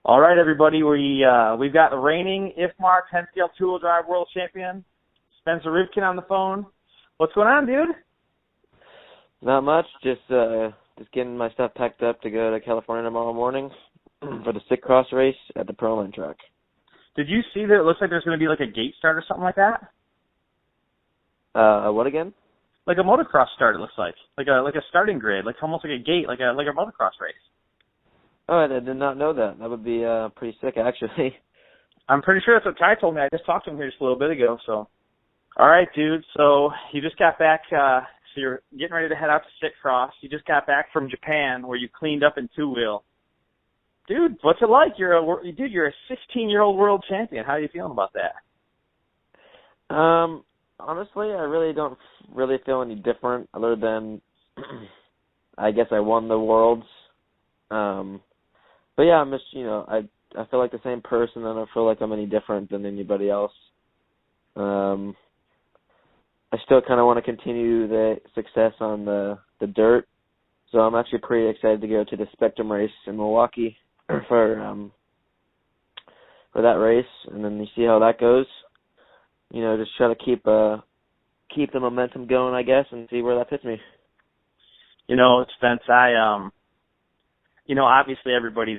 All right, everybody. We've got the reigning IFMAR 10-scale two-wheel drive world champion, Spencer Rivkin, on the phone. What's going on, dude? Not much. Just getting my stuff packed up to go to California tomorrow morning for the stick cross race at the Proline track. Did you see that it looks like there's going to be like a gate start or something like that? What again? Like a motocross start, it looks like a starting grid, like almost like a gate, like a motocross race. Oh, I did not know that. That would be pretty sick, actually. I'm pretty sure that's what Ty told me. I just talked to him here just a little bit ago. So, all right, dude. So you just got back. So you're getting ready to head out to stick cross. You just got back from Japan where you cleaned up in two-wheel. Dude, what's it like? You're a 16-year-old world champion. How are you feeling about that? Honestly, I really don't really feel any different other than I guess I won the worlds. But yeah, I'm just, I feel like the same person. I don't feel like I'm any different than anybody else. I still kind of want to continue the success on the dirt. So I'm actually pretty excited to go to the Spectrum race in Milwaukee for that race, and then you see how that goes. Just try to keep the momentum going, I guess, and see where that puts me. Spence, obviously everybody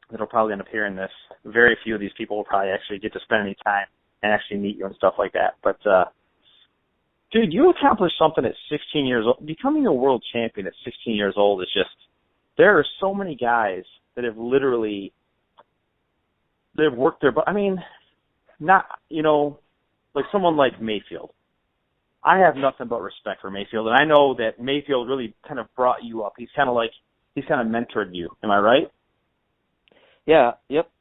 that'll probably end up hearing this, very few of these people will probably actually get to spend any time and actually meet you and stuff like that. But, dude, you accomplished something at 16 years old. Becoming a world champion at 16 years old is just, there are so many guys that have literally, they've worked their, not, like someone like Mayfield. I have nothing but respect for Mayfield, and I know that Mayfield really kind of brought you up. He's kind of mentored you. Am I right? Yeah, yep.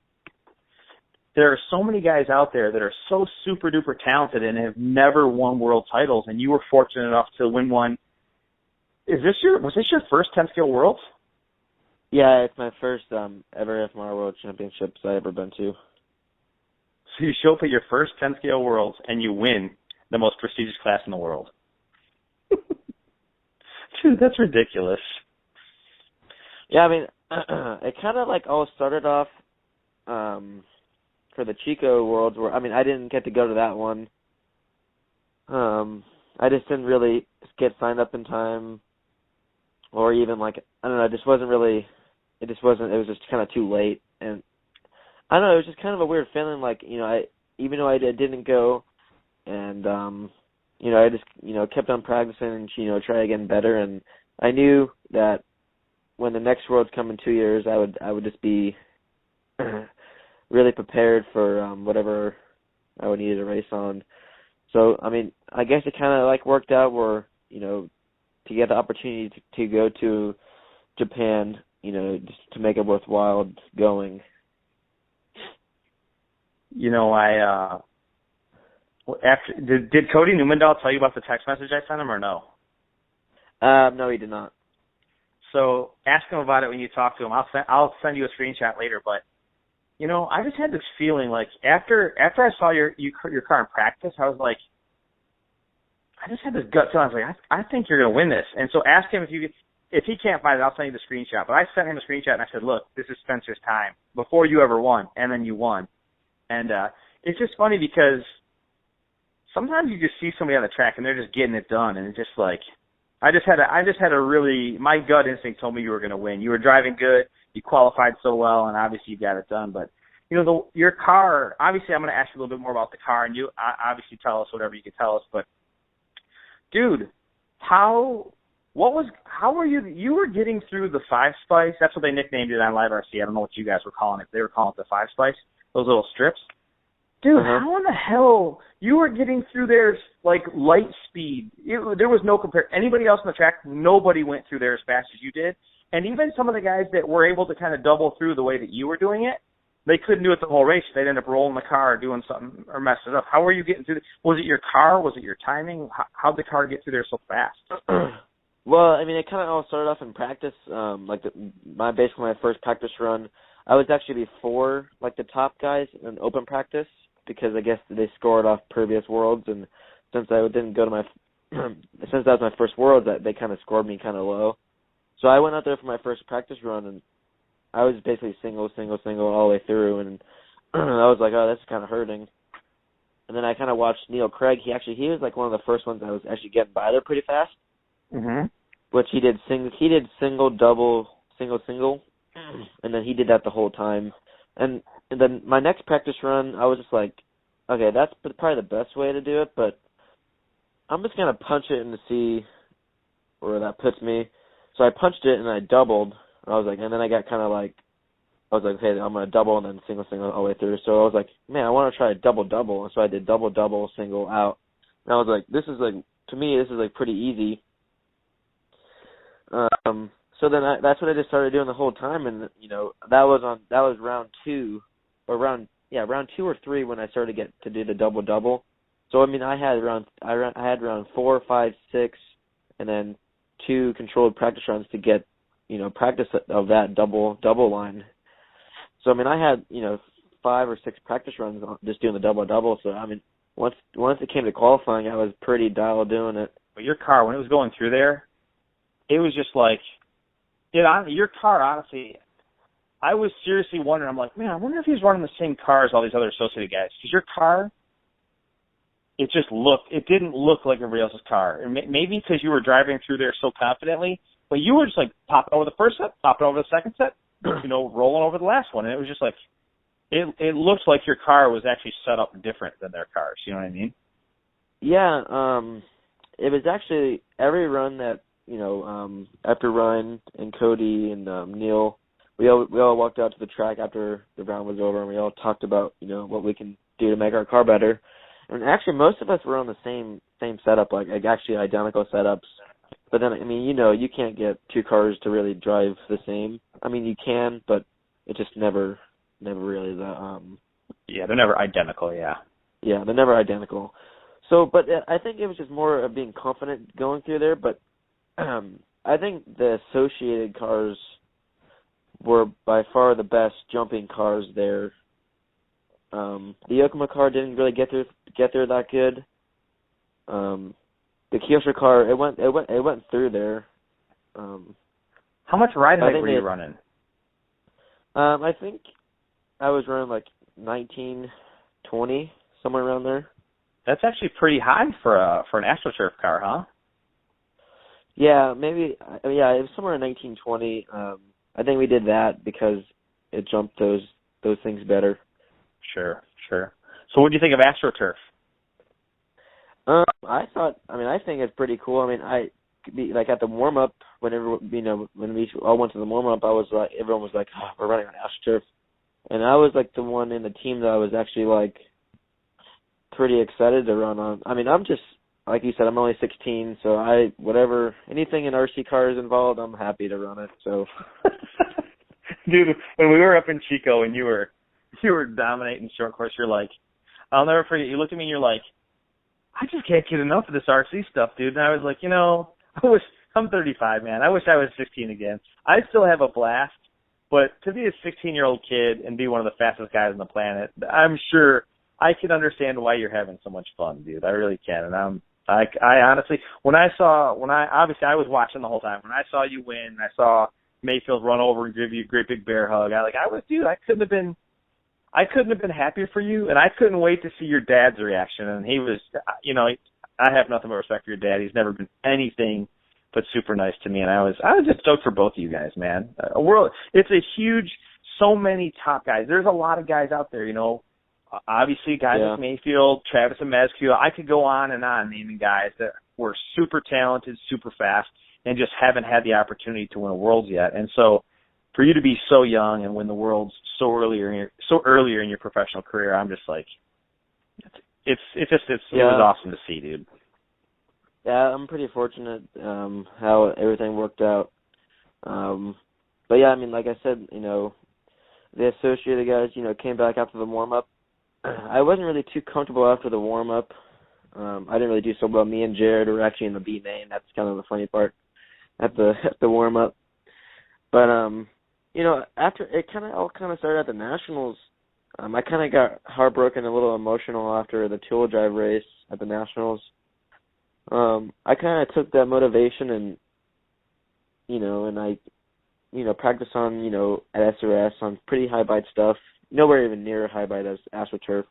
There are so many guys out there that are so super duper talented and have never won world titles, and you were fortunate enough to win one. Was this your first 10-scale worlds? Yeah, it's my first ever IFMAR World Championships I ever been to. So you show up at your first 10-scale worlds and you win the most prestigious class in the world. Dude, that's ridiculous. Yeah, it kind of all started off for the Chico Worlds where, I didn't get to go to that one. I just didn't really get signed up in time, or even it was just kind of too late. And I don't know, it was just kind of a weird feeling even though I didn't go, and I just kept on practicing and try to get better, and I knew that when the next Worlds come in 2 years, I would just be really prepared for whatever I would need to race on. So I guess it kind of worked out where to get the opportunity to go to Japan, just to make it worthwhile going. Did Cody Newmandahl tell you about the text message I sent him or no? No, he did not. So ask him about it when you talk to him. I'll send you a screenshot later. But I just had this feeling after I saw your car in practice, I was like, I just had this gut feeling. I was like, I think you're gonna win this. And so ask him if he can't find it, I'll send you the screenshot. But I sent him a screenshot and I said, look, this is Spencer's time before you ever won, and then you won. And it's just funny because sometimes you just see somebody on the track and they're just getting it done, and it's just I just had my gut instinct told me you were going to win. You were driving good, you qualified so well, and obviously you got it done. But your car. Obviously, I'm going to ask you a little bit more about the car, and you obviously tell us whatever you can tell us. But dude, how were you? You were getting through the 5-spice. That's what they nicknamed it on Live RC. I don't know what you guys were calling it. They were calling it the 5-spice. Those little strips. Dude, How in the hell you were getting through there light speed? There was no compare. Anybody else on the track, nobody went through there as fast as you did. And even some of the guys that were able to kind of double through the way that you were doing it, they couldn't do it the whole race. They'd end up rolling the car or doing something or messing it up. How were you getting through? Was it your car? Was it your timing? How'd the car get through there so fast? Well, it kind of all started off in practice. Basically my first practice run, I was actually before the top guys in open practice, because I guess they scored off previous worlds, and since I didn't go to since that was my first worlds, they kind of scored me kind of low. So I went out there for my first practice run, and I was basically single all the way through, and I was like, oh, that's kind of hurting. And then I kind of watched Neil Craig. He was like one of the first ones that was actually getting by there pretty fast. Mhm. Which he did single, double, single, and then he did that the whole time. And then my next practice run, I was just like, okay, that's probably the best way to do it, but I'm just gonna punch it and see where that puts me. So I punched it and I doubled. I was like, and then I got kind of like, I was like, okay, I'm gonna double and then single all the way through. So I was like, man, I want to try a double, and so I did double, single out. And I was like, to me, this is like pretty easy. So then that's what I just started doing the whole time, and that was round 2 or round 2 or 3 when I started to do the double. So I mean, I had round 4, 5, 6, and then 2 controlled practice runs to get practice of that double line. So I mean, I had 5 or 6 practice runs just doing the double. So I mean, once it came to qualifying, I was pretty dialed doing it. But your car, when it was going through there, it was just like, your car, honestly, I was seriously wondering, I'm like, man, I wonder if he's running the same car as all these other associated guys. Because your car, it didn't look like everybody else's car. And maybe because you were driving through there so confidently, but you were just like popping over the first set, popping over the second set, rolling over the last one. And it was just like, it looks like your car was actually set up different than their cars. You know what I mean? Yeah, it was actually every run that, after Ryan and Cody and Neil, we all walked out to the track after the round was over, and we all talked about, what we can do to make our car better. And actually, most of us were on the same setup, like actually identical setups. But then, I mean, you can't get 2 cars to really drive the same. I mean, you can, but it just never really Yeah, they're never identical. Yeah. Yeah, they're never identical. So, but I think it was just more of being confident going through there. But I think the associated cars were by far the best jumping cars there. The Yakima car didn't really get there that good. The Kyosho car, it went through there. How much ride height were you running? I think I was running like 19, 20, somewhere around there. That's actually pretty high for an AstroTurf car, huh? Yeah, maybe. Yeah, it was somewhere in 1920. I think we did that because it jumped those things better. Sure. So what do you think of AstroTurf? I think it's pretty cool. I mean, like at the warm up, whenever when we all went to the warm up, I was like, everyone was like, oh, we're running on AstroTurf, and I was like the one in the team that I was actually like pretty excited to run on. I mean, I'm just, like you said, I'm only 16, so anything in RC cars involved, I'm happy to run it. So, dude, when we were up in Chico and you were dominating short course, you're like, I'll never forget. You looked at me and you're like, I just can't get enough of this RC stuff, dude. And I was like, I'm 35, man. I wish I was 16 again. I still have a blast, but to be a 16-year-old kid and be one of the fastest guys on the planet, I'm sure I can understand why you're having so much fun, dude. I really can. And I honestly, obviously I was watching the whole time. When I saw you win, I saw Mayfield run over and give you a great big bear hug. I couldn't have been happier for you, and I couldn't wait to see your dad's reaction. And he was, I have nothing but respect for your dad. He's never been anything but super nice to me, and I was just stoked for both of you guys, man. It's a huge, so many top guys. There's a lot of guys out there, obviously guys like Mayfield, Travis and Mezcue. I could go on and on naming guys that were super talented, super fast, and just haven't had the opportunity to win a Worlds yet. And so for you to be so young and win the Worlds so earlier in your professional career, I'm just like, it was awesome to see, dude. Yeah, I'm pretty fortunate how everything worked out. But yeah, I mean, like I said, the associated guys, came back after the warm up. I wasn't really too comfortable after the warm up. I didn't really do so well. Me and Jared were actually in the B main. That's kind of the funny part at the warm up. But after it all started at the Nationals, I kind of got heartbroken, a little emotional after the two-wheel drive race at the Nationals. I kind of took that motivation and practice on, at SRS on pretty high bite stuff. Nowhere even near high bite as AstroTurf.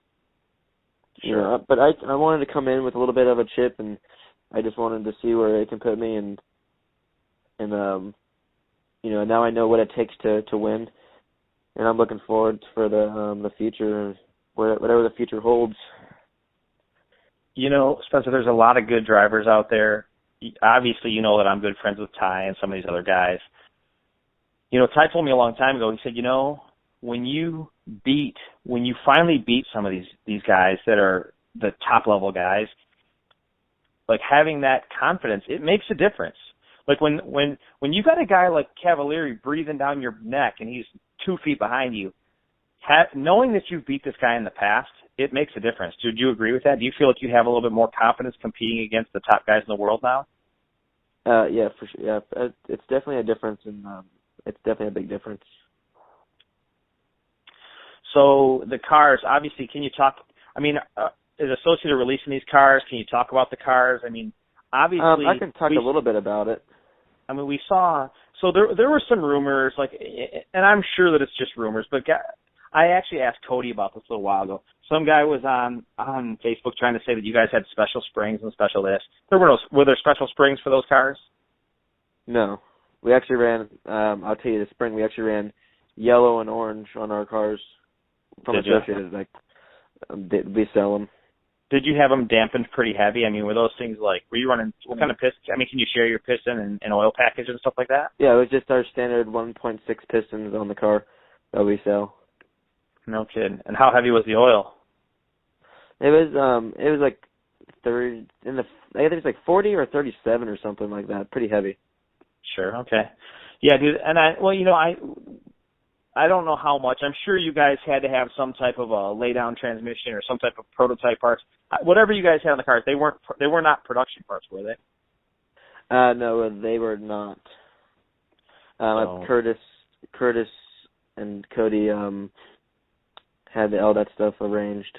Sure. But I wanted to come in with a little bit of a chip, and I just wanted to see where it can put me, and now I know what it takes to win, and I'm looking forward for the future, whatever the future holds. Spencer, there's a lot of good drivers out there. Obviously, you know that I'm good friends with Ty and some of these other guys. Ty told me a long time ago, he said, when you finally beat some of these guys that are the top level guys, like having that confidence, it makes a difference. Like when you got a guy like Cavalieri breathing down your neck and he's 2 feet behind you, knowing that you've beat this guy in the past, it makes a difference. Do you agree with that? Do you feel like you have a little bit more confidence competing against the top guys in the world now? Yeah, for sure. Yeah, it's definitely a difference, and it's definitely a big difference. So the cars, obviously, can you talk? I mean, is Associated releasing these cars? Can you talk about the cars? I mean, obviously, I can talk a little bit about it. I mean, we saw. So there were some rumors, and I'm sure that it's just rumors, but I actually asked Cody about this a little while ago. Some guy was on Facebook trying to say that you guys had special springs and special this. Were there special springs for those cars? No. We actually ran, I'll tell you the spring, we actually ran yellow and orange on our cars from Associated. We sell them. Did you have them dampened pretty heavy? I mean, were those things were you running, what kind of piston? I mean, can you share your piston and oil package and stuff like that? Yeah, it was just our standard 1.6 pistons on the car that we sell. No kidding. And how heavy was the oil? It was like 30 I think it's like 40 or 37 or something like that. Pretty heavy. Sure. Okay. Yeah, dude. And I don't know how much. I'm sure you guys had to have some type of a lay down transmission or some type of prototype parts. Whatever you guys had on the cars, they were not production parts, were they? No, they were not. Curtis and Cody had all that stuff arranged.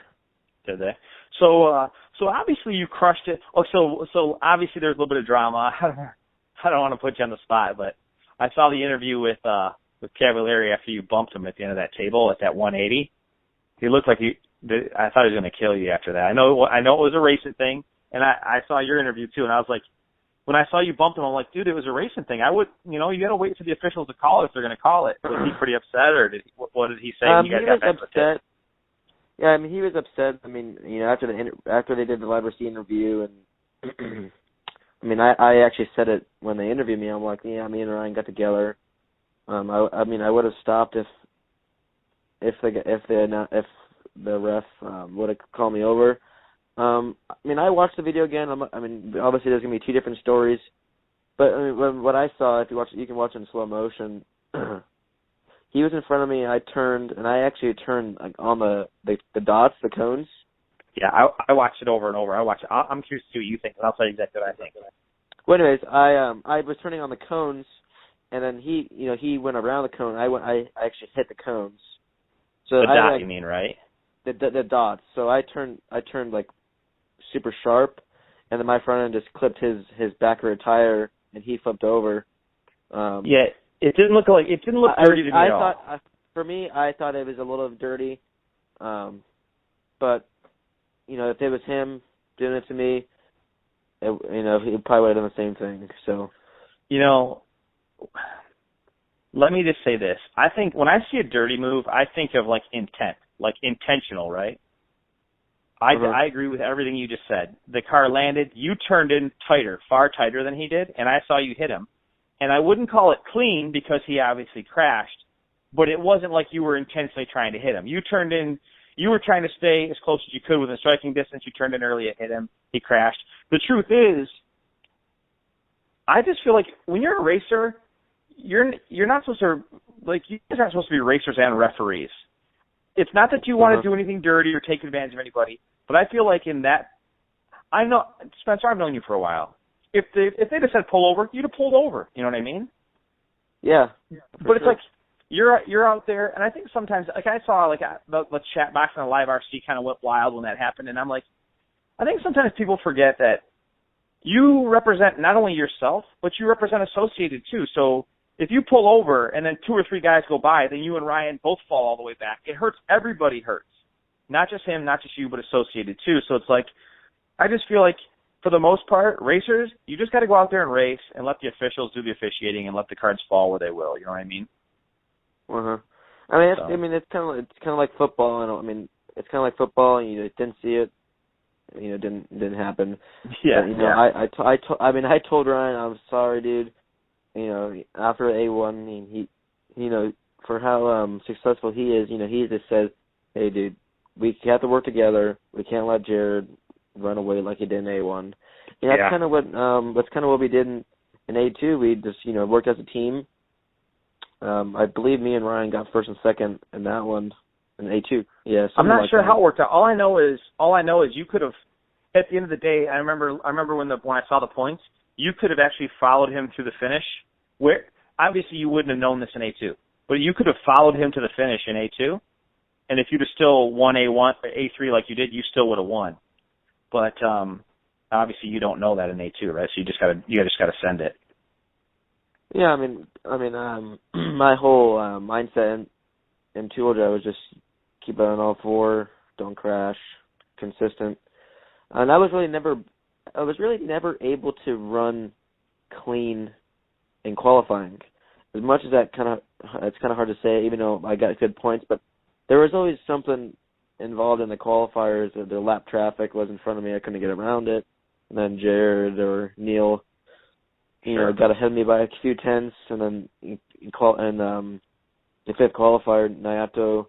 Did they? So obviously you crushed it. Oh, so obviously there's a little bit of drama. I don't want to put you on the spot, but I saw the interview with Cavalieri after you bumped him at the end of that table at that 180. He looked like I thought he was going to kill you after that. I know it was a racing thing, and I saw your interview too, and I was like, when I saw you bump him, I'm like, dude, it was a racing thing. I would, you got to wait for the officials to call it if they're going to call it. Was he pretty upset, or what did he say? He was upset. Yeah, I mean, he was upset. I mean, after they did the Live RC interview, and I mean, I actually said it when they interviewed me. I'm like, yeah, me and Ryan got together. I mean, I would have stopped if the ref would have called me over. I mean, I watched the video again. I mean, obviously there's gonna be 2 different stories, but I mean, what I saw, if you can watch it in slow motion. He was in front of me. I turned, and I actually turned on the dots, the cones. Yeah, I watched it over and over. I'm curious to see what you think, and I'll tell you exactly what I think. Well, anyways, I was turning on the cones, and then he went around the cone. I actually hit the cones. So the dot, you mean, right? The dots. So I turned like super sharp, and then my front end just clipped his back rear tire, and he flipped over. Yeah, it didn't look dirty to me at all. For me, I thought it was a little dirty, but if it was him doing it to me, he probably would have done the same thing. So, let me just say this. I think when I see a dirty move, I think of intent, intentional, right? I agree with everything you just said. The car landed, you turned in tighter, far tighter than he did, and I saw you hit him. And I wouldn't call it clean because he obviously crashed, but it wasn't like you were intentionally trying to hit him. You turned in, you were trying to stay as close as you could within striking distance. You turned in early and hit him. He crashed. The truth is, I just feel like when you're a racer, you're not supposed to, you guys aren't supposed to be racers and refereees. It's not that you want to do anything dirty or take advantage of anybody, but I feel like in that, I know, Spencer, I've known you for a while. If they'd have said pull over, you'd have pulled over. You know what I mean? Yeah. But it's like you're out there, and I think sometimes, I saw the chat box on the Live RC kind of went wild when that happened, and I'm like, I think sometimes people forget that you represent not only yourself, but you represent Associated too. So if you pull over and then 2 or 3 guys go by, then you and Ryan both fall all the way back. It hurts. Everybody hurts. Not just him, not just you, but associated too. So it's like, I just feel like for the most part, racers, you just got to go out there and race and let the officials do the officiating and let the cards fall where they will. You know what I mean? Uh-huh. It's kind of like football. It's kind of like football. And you didn't see it. Didn't happen. Yeah. But, I told Ryan, I'm sorry, dude. After A1, he for how successful he is, he just said, hey, dude, we have to work together. We can't let Jared run away like he did in A1. That's kind of what we did in A2. We just worked as a team. I believe me and Ryan got first and second in that one in A2. Yeah, I'm not like sure that. how it worked out. All I know is you could have. At the end of the day, I remember when I saw the points, you could have actually followed him to the finish. Where obviously you wouldn't have known this in A2, but you could have followed him to the finish in A2, and if you'd have still won A1 or A3 like you did, you still would have won. But obviously you don't know that in A2, right? So you just gotta send it. Yeah, my whole mindset in 200 was just keep it on all four, don't crash, consistent. And I was really never able to run clean in qualifying. As much as it's kind of hard to say, even though I got good points, but there was always something involved in the qualifiers. The lap traffic was in front of me, I couldn't get around it. And then Jared or Neil, got ahead of me by a few tenths, and then the fifth qualifier, Nayato,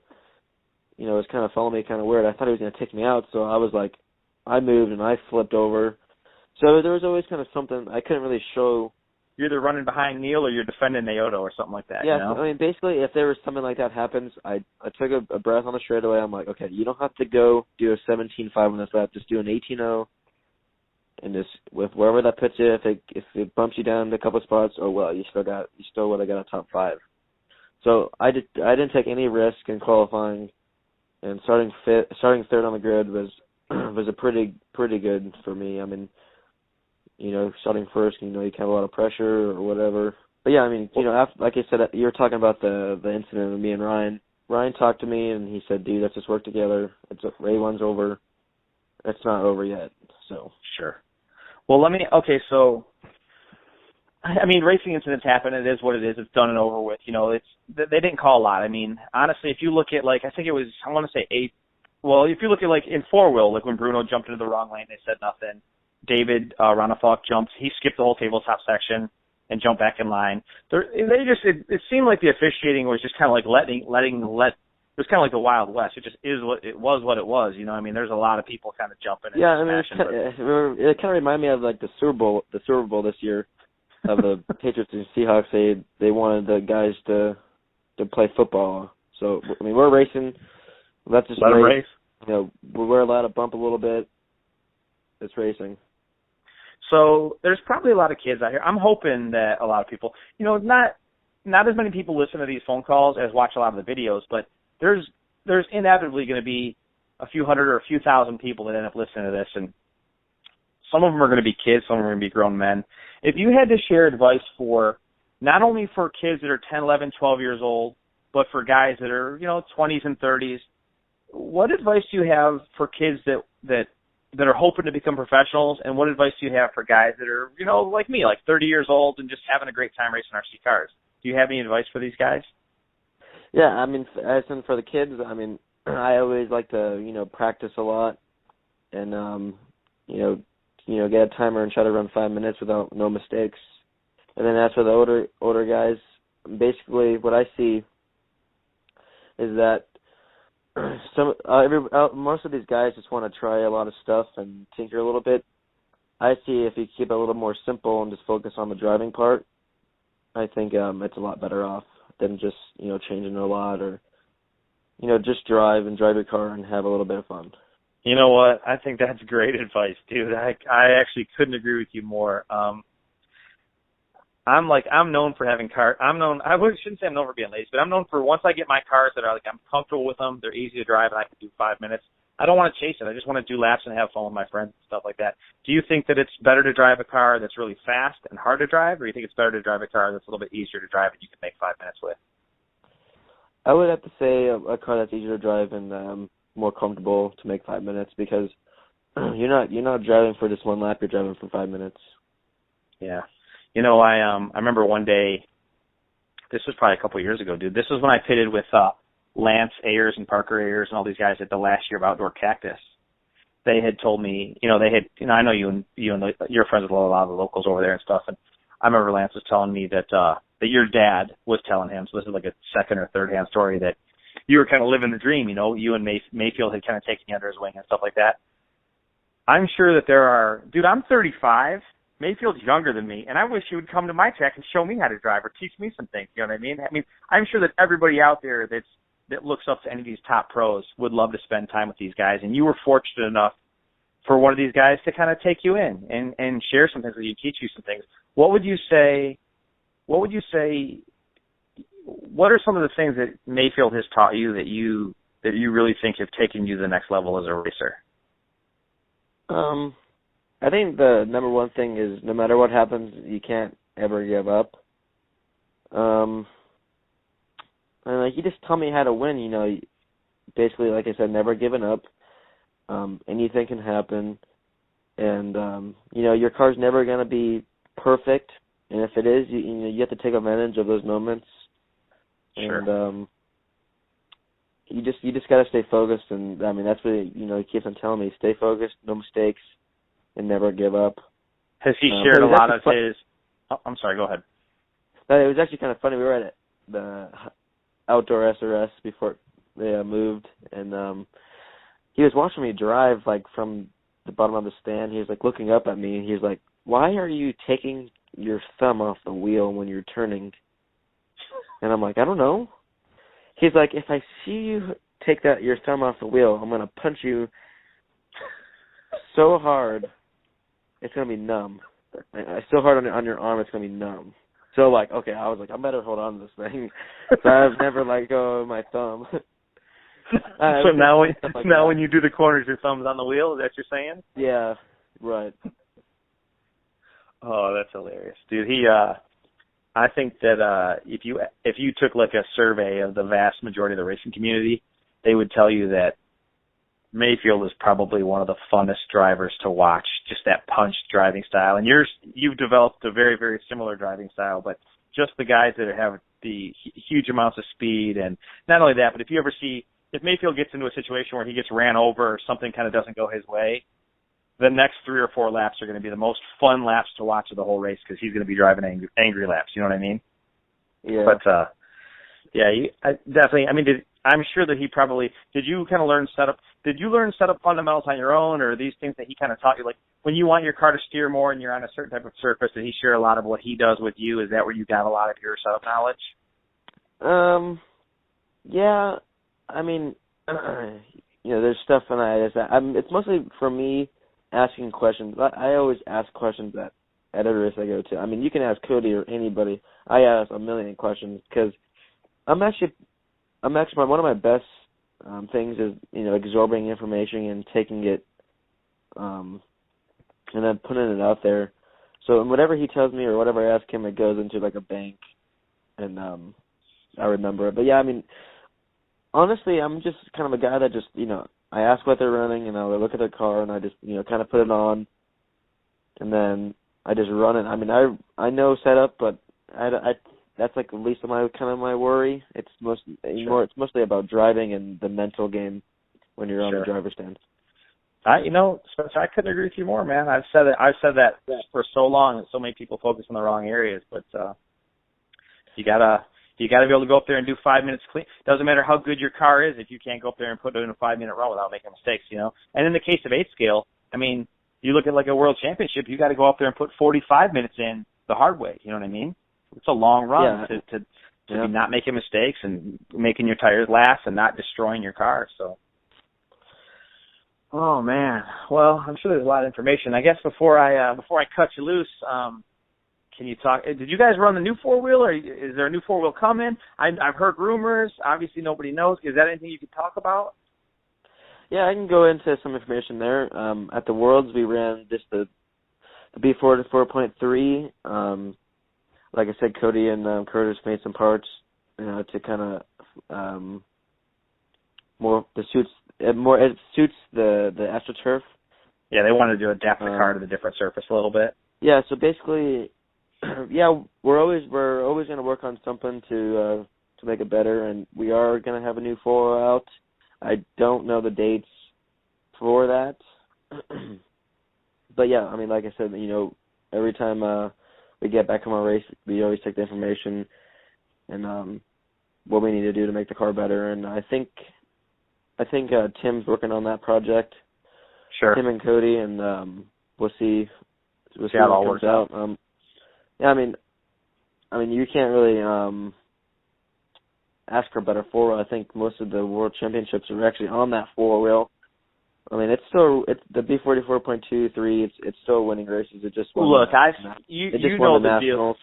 was kind of following me kind of weird. I thought he was going to take me out, so I was like, I moved and I flipped over. So there was always kind of something I couldn't really show. You're either running behind Neil or you're defending Naoto or something like that. Yeah, basically, if there was something like that happens, I took a breath on the straightaway. I'm like, okay, you don't have to go do a 17.5 on this lap. Just do an 18.0, and just with wherever that puts you, if it bumps you down a couple of spots, oh well, you still would have got a top 5. So I didn't take any risk in qualifying, and starting third on the grid was a pretty good for me. Starting first, you have a lot of pressure or whatever. But yeah, after, like I said, you were talking about the incident with me and Ryan. Ryan talked to me and he said, "Dude, let's just work together. A1's over. It's not over yet." So sure. Well, so racing incidents happen. It is what it is. It's done and over with. They didn't call a lot. Honestly, if you look at if you look at in 4-wheel, like when Bruno jumped into the wrong lane, they said nothing. David Ronafalk jumped. He skipped the whole tabletop section and jumped back in line. It seemed like the officiating was just kind of like it was kind of like the Wild West. It just was what it was. There's a lot of people kind of jumping. Yeah, it kind of reminded me of like the Super Bowl this year of the Patriots and Seahawks. They wanted the guys to play football. So we're racing. Let's just race. We're allowed to bump a little bit. It's racing. So there's probably a lot of kids out here. I'm hoping that a lot of people, not as many people listen to these phone calls as watch a lot of the videos, but there's inevitably going to be a few hundred or a few thousand people that end up listening to this, and some of them are going to be kids, some of them are going to be grown men. If you had to share advice for not only for kids that are 10, 11, 12 years old, but for guys that are 20s and 30s, what advice do you have for kids that are hoping to become professionals, and what advice do you have for guys that are, like me, like 30 years old and just having a great time racing RC cars? Do you have any advice for these guys? Yeah, as in for the kids, I always like to, practice a lot and, get a timer and try to run 5 minutes without no mistakes. And then as for the older guys, basically what I see is that most of these guys just want to try a lot of stuff and tinker a little bit. I see if you keep it a little more simple and just focus on the driving part, I think it's a lot better off than just changing a lot or just drive your car and have a little bit of fun. You know what? I think that's great advice, dude. I actually couldn't agree with you more. I'm known for having cars. I shouldn't say I'm known for being lazy, but I'm known for once I get my cars that are I'm comfortable with them, they're easy to drive, and I can do 5 minutes, I don't want to chase it. I just want to do laps and have fun with my friends and stuff like that. Do you think that it's better to drive a car that's really fast and hard to drive, or do you think it's better to drive a car that's a little bit easier to drive and you can make 5 minutes with? I would have to say a car that's easier to drive and more comfortable to make 5 minutes, because you're not driving for just one lap. You're driving for 5 minutes. Yeah. You know, I remember one day, this was probably a couple of years ago, dude. This was when I pitted with Lance Ayers and Parker Ayers and all these guys at the last year of Outdoor Cactus. They had told me, I know you're friends with a lot of the locals over there and stuff, and I remember Lance was telling me that your dad was telling him, so this is like a second or third hand story, that you were kind of living the dream, you and Mayfield had kind of taken you under his wing and stuff like that. I'm sure that dude, I'm 35. Mayfield's younger than me, and I wish he would come to my track and show me how to drive or teach me some things. You know what I mean? I'm sure that everybody out there that looks up to any of these top pros would love to spend time with these guys, and you were fortunate enough for one of these guys to kind of take you in and share some things with you, teach you some things. What would you say, what are some of the things that Mayfield has taught you that you really think have taken you to the next level as a racer? I think the number one thing is, no matter what happens, you can't ever give up. And he just taught me how to win, basically, like I said, never giving up. Anything can happen. And, your car's never going to be perfect. And if it is, you have to take advantage of those moments. Sure. And you just got to stay focused. And, that's what, he keeps on telling me, stay focused, no mistakes, and never give up. Has he shared a lot of his... Oh, I'm sorry, go ahead. No, it was actually kind of funny. We were at the outdoor SRS before they moved, and he was watching me drive, like, from the bottom of the stand. He was, like, looking up at me, and he was like, why are you taking your thumb off the wheel when you're turning? And I'm like, I don't know. He's like, if I see you take your thumb off the wheel, I'm going to punch you so hard, it's going to be numb. So hard on your arm, it's going to be numb. So, like, okay, I was like, I better hold on to this thing. So I've never let go of my thumb. So now when you do the corners, your thumb's on the wheel? Is that what you're saying? Yeah, right. Oh, that's hilarious, dude. I think that if you took like a survey of the vast majority of the racing community, they would tell you that Mayfield is probably one of the funnest drivers to watch. Just that punch driving style, and you've developed a very, very similar driving style. But just the guys that have the huge amounts of speed, and not only that, but if Mayfield gets into a situation where he gets ran over or something kind of doesn't go his way, the next 3 or 4 laps are going to be the most fun laps to watch of the whole race, because he's going to be driving angry laps. You know what I mean? Yeah. But definitely. I'm sure that he probably did. You kind of learn setup. Did you learn setup fundamentals on your own, or are these things that he kind of taught you? Like when you want your car to steer more and you're on a certain type of surface, did he share a lot of what he does with you? Is that where you got a lot of your setup knowledge? Yeah. There's stuff it's mostly for me asking questions. I always ask questions at every race I go to. You can ask Cody or anybody. I ask a million questions, because I'm actually one of my best things is absorbing information and taking it and then putting it out there. So whatever he tells me or whatever I ask him, it goes into like a bank, and I remember it. But yeah, honestly, I'm just kind of a guy that just I ask what they're running, and I look at their car, and I just kind of put it on, and then I just run it. I know setup, but that's like the least of my worry. It's mostly about driving and the mental game when you're on the driver's stand. Spencer, I couldn't agree with you more, man. I've said that for so long, and so many people focus on the wrong areas. But you gotta be able to go up there and do 5 minutes clean. Doesn't matter how good your car is if you can't go up there and put it in a 5-minute run without making mistakes. And in the case of 8 scale, you look at like a world championship, you got to go up there and put 45 minutes in the hard way. You know what I mean? It's a long run to be not making mistakes and making your tires last and not destroying your car. So, oh man, well, I'm sure there's a lot of information. I guess before I cut you loose, can you talk? Did you guys run the new 4-wheel, or is there a new 4-wheel coming? I've heard rumors. Obviously, nobody knows. Is that anything you could talk about? Yeah, I can go into some information there. At the Worlds, we ran just the B4.3. Like I said, Cody and Curtis made some parts, to kind of it suits the AstroTurf. Yeah, they wanted to adapt the car to the different surface a little bit. Yeah, so basically, we're always going to work on something to make it better, and we are going to have a new 4 out. I don't know the dates for that, but yeah, I mean, like I said, every time we get back from our race, we always take the information and what we need to do to make the car better. And I think Tim's working on that project. Sure. Tim and Cody, and we'll see how it all works out. Yeah, I mean, you can't really ask for a better 4-wheel. I think most of the World Championships are actually on that 4-wheel. I mean, it's the B44.23. It's still winning races. It just won. Look, you know the deal.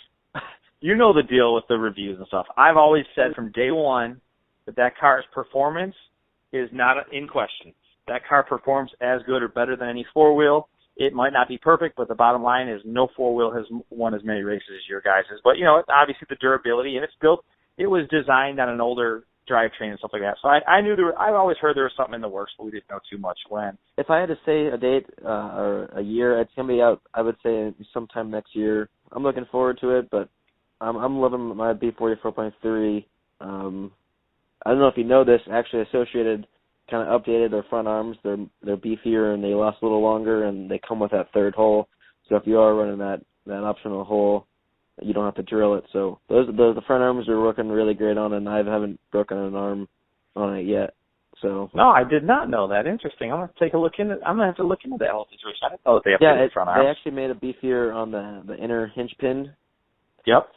You know the deal with the reviews and stuff. I've always said from day one that car's performance is not in question. That car performs as good or better than any 4-wheel. It might not be perfect, but the bottom line is no 4-wheel has won as many races as your guys'. But, obviously the durability, and it was designed on an older drivetrain and stuff like that. So I knew I've always heard there was something in the works, but we didn't know too much when. If I had to say a date or a year, it's going to be out, I would say sometime next year. I'm looking forward to it, but I'm loving my B44.3. I don't know if you know this, actually Associated kind of updated their front arms. They're beefier and they last a little longer, and they come with that third hole. So if you are running that optional hole, you don't have to drill it. So the front arms are working really great on it, and I haven't broken an arm on it yet. So no, I did not know that. Interesting. I'm gonna have to look into that whole situation. I didn't know that they updated the front arms. They actually made a beefier on the inner hinge pin. Yep.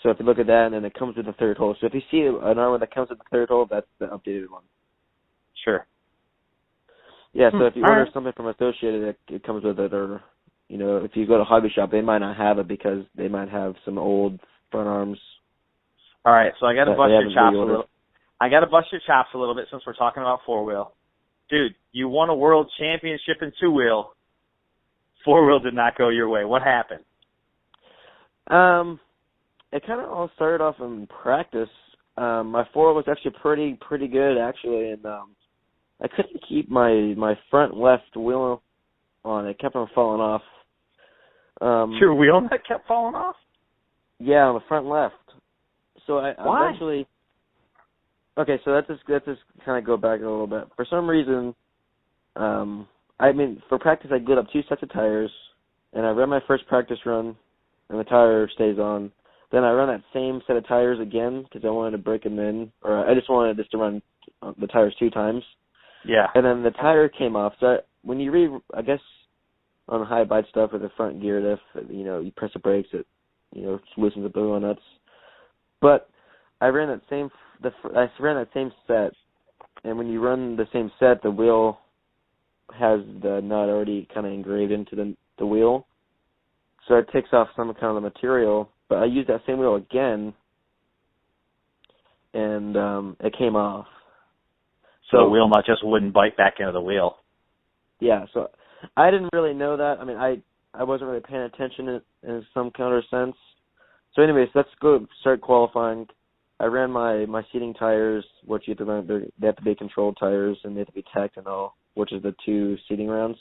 So if you look at that, and then it comes with the third hole. So if you see an armor that comes with the third hole, that's the updated one. Sure. Yeah, so if you order something from Associated, it comes with it, or, if you go to Hobby Shop, they might not have it because they might have some old front arms. All right, so I got to bust your chops a little. I got to bust your chops a little bit since we're talking about 4-wheel. Dude, you won a world championship in 2-wheel. 4-wheel did not go your way. What happened? It kind of all started off in practice. My 4 was actually pretty good, actually, and I couldn't keep my front left wheel on. It kept on falling off. Your wheel nut kept falling off? Yeah, on the front left. So I Why? eventually... Okay, so let's just kind of go back a little bit. For some reason, for practice, I glued up 2 sets of tires, and I ran my first practice run, and the tire stays on. Then I run that same set of tires again because I wanted to break them in, or I just wanted to run the tires 2 times. Yeah. And then the tire came off. So when you read, I guess, on high bite stuff with the front gear diff, you press the brakes, it loosens the wheel nuts. But I ran that same set, and when you run the same set, the wheel has the nut already kind of engraved into the wheel. So it takes off some kind of the material. But I used that same wheel again, and it came off. So the wheel nut just wouldn't bite back into the wheel. Yeah, so I didn't really know that. I mean, I wasn't really paying attention in some kind of sense. So anyways, let's go start qualifying. I ran my seating tires, which you have to learn, they have to be controlled tires, and they have to be technical, which is the 2 seating rounds.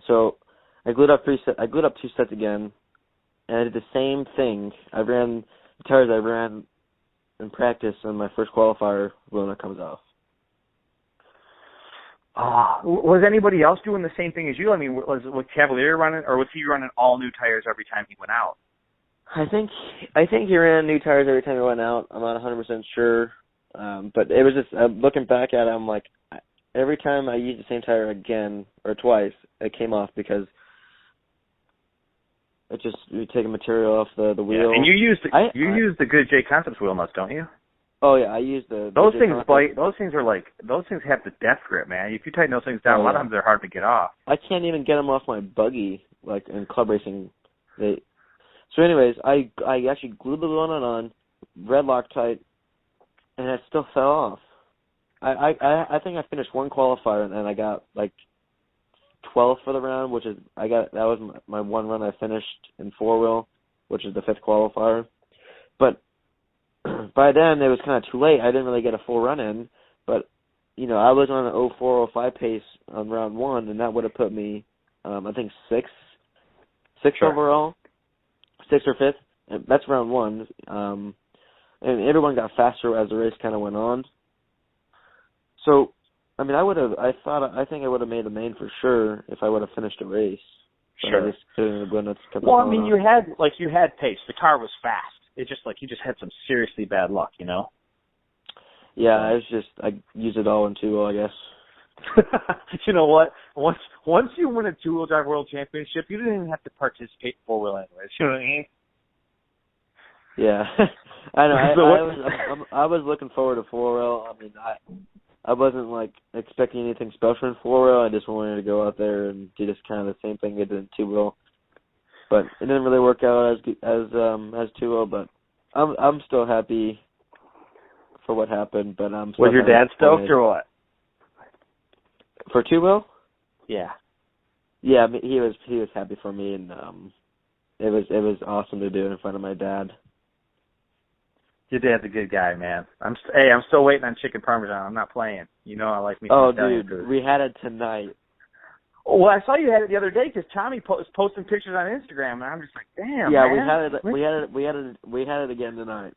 So I glued up 2 sets again, and I did the same thing. I ran the tires I ran in practice on my first qualifier when it comes off. Was anybody else doing the same thing as you? I mean, was Cavalier running, or was he running all new tires every time he went out? I think he ran new tires every time he went out. I'm not 100% sure, but it was just looking back at it, I'm like, every time I used the same tire again or twice, it came off because it just you take material off the wheel. Yeah, and you use the good J Concepts wheel nuts, don't you? Oh yeah, I use the those things bite. Those things have the death grip, man. If you tighten those things down, a lot of times they're hard to get off. I can't even get them off my buggy, like in club racing. So anyways, I actually glued the wheel nut on, red Loctite, and it still fell off. I think I finished one qualifier and then I got like 12th for the round, which is that was my one run I finished in 4-wheel, which is the 5th qualifier. But by then it was kind of too late. I didn't really get a full run in, but I was on an 0405 pace on round 1, and that would have put me, I think sixth Sure. overall, 6th or 5th. And that's round 1. And everyone got faster as the race kind of went on. So, I mean, I think I would have made the main for sure if I would have finished the race. But Sure. I just couldn't kept Well, I going mean, on. you had pace. The car was fast. It's just like you just had some seriously bad luck, Yeah, I used it all in 2-wheel, I guess. You know what? Once you win a 2-wheel drive world championship, you didn't even have to participate in 4-wheel anyways. You know what I mean? Yeah, I know. I was looking forward to 4-wheel. I mean, I wasn't like expecting anything special in 4-wheel. I just wanted to go out there and do just kind of the same thing I did in 2-wheel. But it didn't really work out as 2-wheel. But I'm still happy for what happened. But I'm still Was your dad stoked or what? For 2-wheel? Yeah. Yeah, I mean, he was happy for me, and it was awesome to do it in front of my dad. Your dad's a good guy, man. I'm still waiting on chicken parmesan. I'm not playing. I like me some Oh, Italian dude, food. we had it tonight. Oh, well, I saw you had it the other day because Tommy was posting pictures on Instagram, and I'm just like, damn. Yeah, man. we had it again tonight.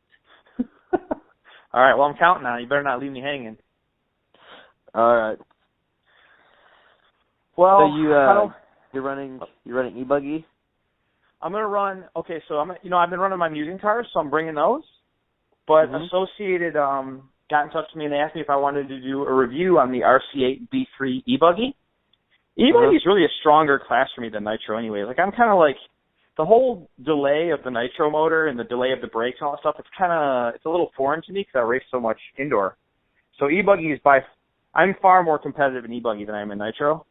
All right, well, I'm counting now. You better not leave me hanging. All right. Well, so you're running e-buggy? I'm gonna run. Okay, so I've been running my musing cars, so I'm bringing those. But Associated got in touch with me and they asked me if I wanted to do a review on the RC8 B3 e-buggy. E-buggy is really a stronger class for me than nitro anyway. Like, I'm kind of like, the whole delay of the nitro motor and the delay of the brakes and all that stuff, it's a little foreign to me because I race so much indoor. So e-buggy I'm far more competitive in e-buggy than I am in nitro.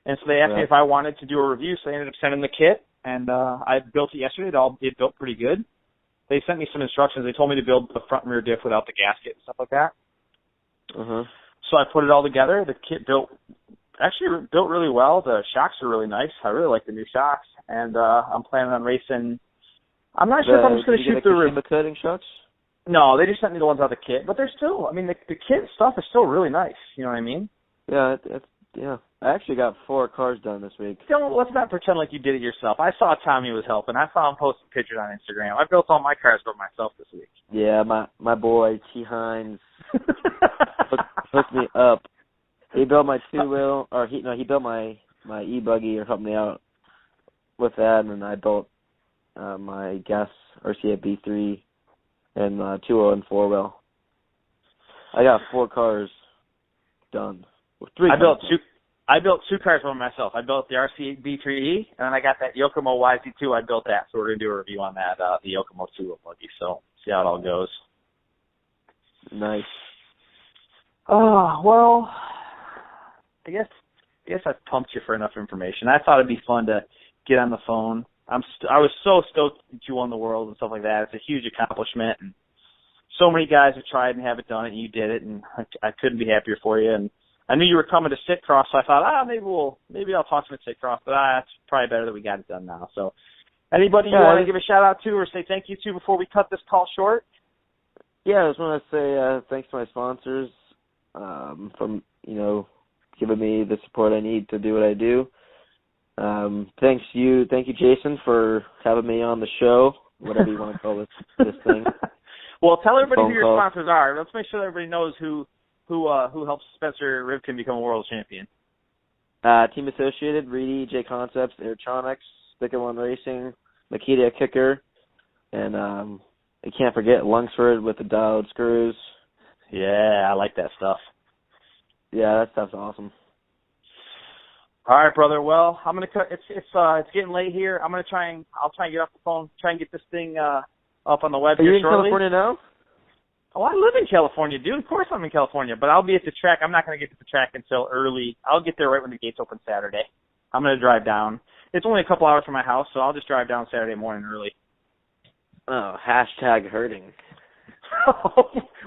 And so they asked me if I wanted to do a review, so I ended up sending the kit, and I built it yesterday. It built pretty good. They sent me some instructions. They told me to build the front and rear diff without the gasket and stuff like that. So I put it all together. The kit built really well. The shocks are really nice. I really like the new shocks. And I'm planning on racing. I'm not sure if I'm just going to shoot the coating shocks? No, they just sent me the ones out of the kit. But they're still, I mean, the kit stuff is still really nice. You know what I mean? Yeah, yeah. I actually got 4 cars done this week. Let's not pretend like you did it yourself. I saw Tommy was helping. I saw him posting pictures on Instagram. I built all my cars by myself this week. Yeah, my boy T Hines hooked me up. He built my 2-wheel, or he built my e-buggy or helped me out with that, and then I built my gas RC8 B3 and 2-wheel and 4-wheel. I got 4 cars done. Well, 3 cars. I built 2 cars by myself. I built the RC8 B3E, and then I got that Yokomo YZ2. I built that, so we're going to do a review on that, the Yokomo 2-wheel buggy, so see how it all goes. Nice. Oh, well, I guess I've pumped you for enough information. I thought it'd be fun to get on the phone. I was so stoked that you won the world and stuff like that. It's a huge accomplishment, and so many guys have tried and haven't done it, and you did it, and I couldn't be happier for you. And I knew you were coming to Sitcross, so I thought, maybe I'll talk to him at Sitcross, but it's probably better that we got it done now. So, anybody you want to give a shout out to or say thank you to before we cut this call short? Yeah, I just want to say thanks to my sponsors for giving me the support I need to do what I do. Thank you, Jason, for having me on the show, whatever you want to call this thing. Well, tell everybody who your sponsors are. Let's make sure that everybody knows who helps Spencer Rivkin become a world champion. Team Associated, Reedy, J Concepts, Airtronics, Sticker One Racing, Makita Kicker, and I can't forget Lungsford with the dialed screws. Yeah, I like that stuff. Yeah, that stuff's awesome. All right, brother. Well, I'm gonna cut. It's getting late here. I'll try and get off the phone. Try and get this thing up on the web. Are you in shortly. California now? Oh, I live in California, dude. Of course I'm in California, but I'll be at the track. I'm not gonna get to the track until early. I'll get there right when the gates open Saturday. I'm gonna drive down. It's only a couple hours from my house, so I'll just drive down Saturday morning early. Oh, #hurting.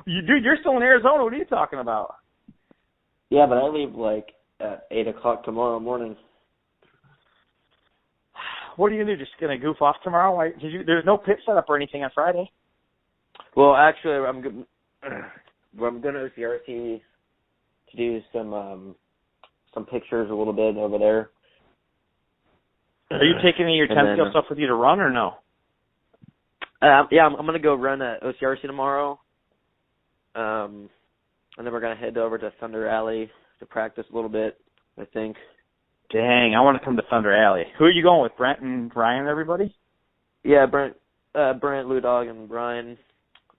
Dude, you're still in Arizona. What are you talking about? Yeah, but I leave like at 8 o'clock tomorrow morning. What are you gonna do? Just gonna goof off tomorrow? Why, there's no pit setup or anything on Friday. Well, actually, I'm going to OCRC to do some pictures a little bit over there. Are you taking any of your 10 scale stuff with you to run or no? Yeah, I'm going to go run at OCRC tomorrow. And then we're going to head over to Thunder Alley to practice a little bit, I think. Dang, I want to come to Thunder Alley. Who are you going with, Brent and Ryan and everybody? Yeah, Brent, Lou Dog, and Brian.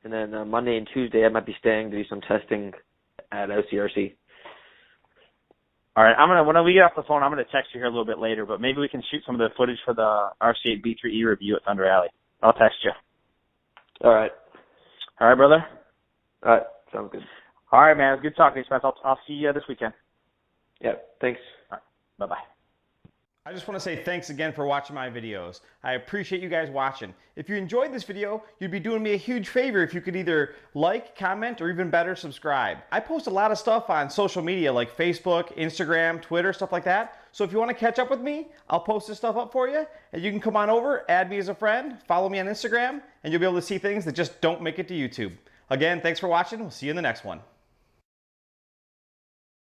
And then Monday and Tuesday I might be staying to do some testing at OCRC. All right, when we get off the phone, I'm going to text you here a little bit later, but maybe we can shoot some of the footage for the RC8 B3E review at Thunder Alley. I'll text you. All right. All right, brother? All right, sounds good. All right, man. It was good talking to you, Smith. I'll see you this weekend. Yeah, thanks. All right, bye-bye. I just want to say thanks again for watching my videos. I appreciate you guys watching. If you enjoyed this video, you'd be doing me a huge favor if you could either like, comment, or even better, subscribe. I post a lot of stuff on social media like Facebook, Instagram, Twitter, stuff like that. So if you want to catch up with me, I'll post this stuff up for you, and you can come on over, add me as a friend, follow me on Instagram, and you'll be able to see things that just don't make it to YouTube. Again, thanks for watching. We'll see you in the next one.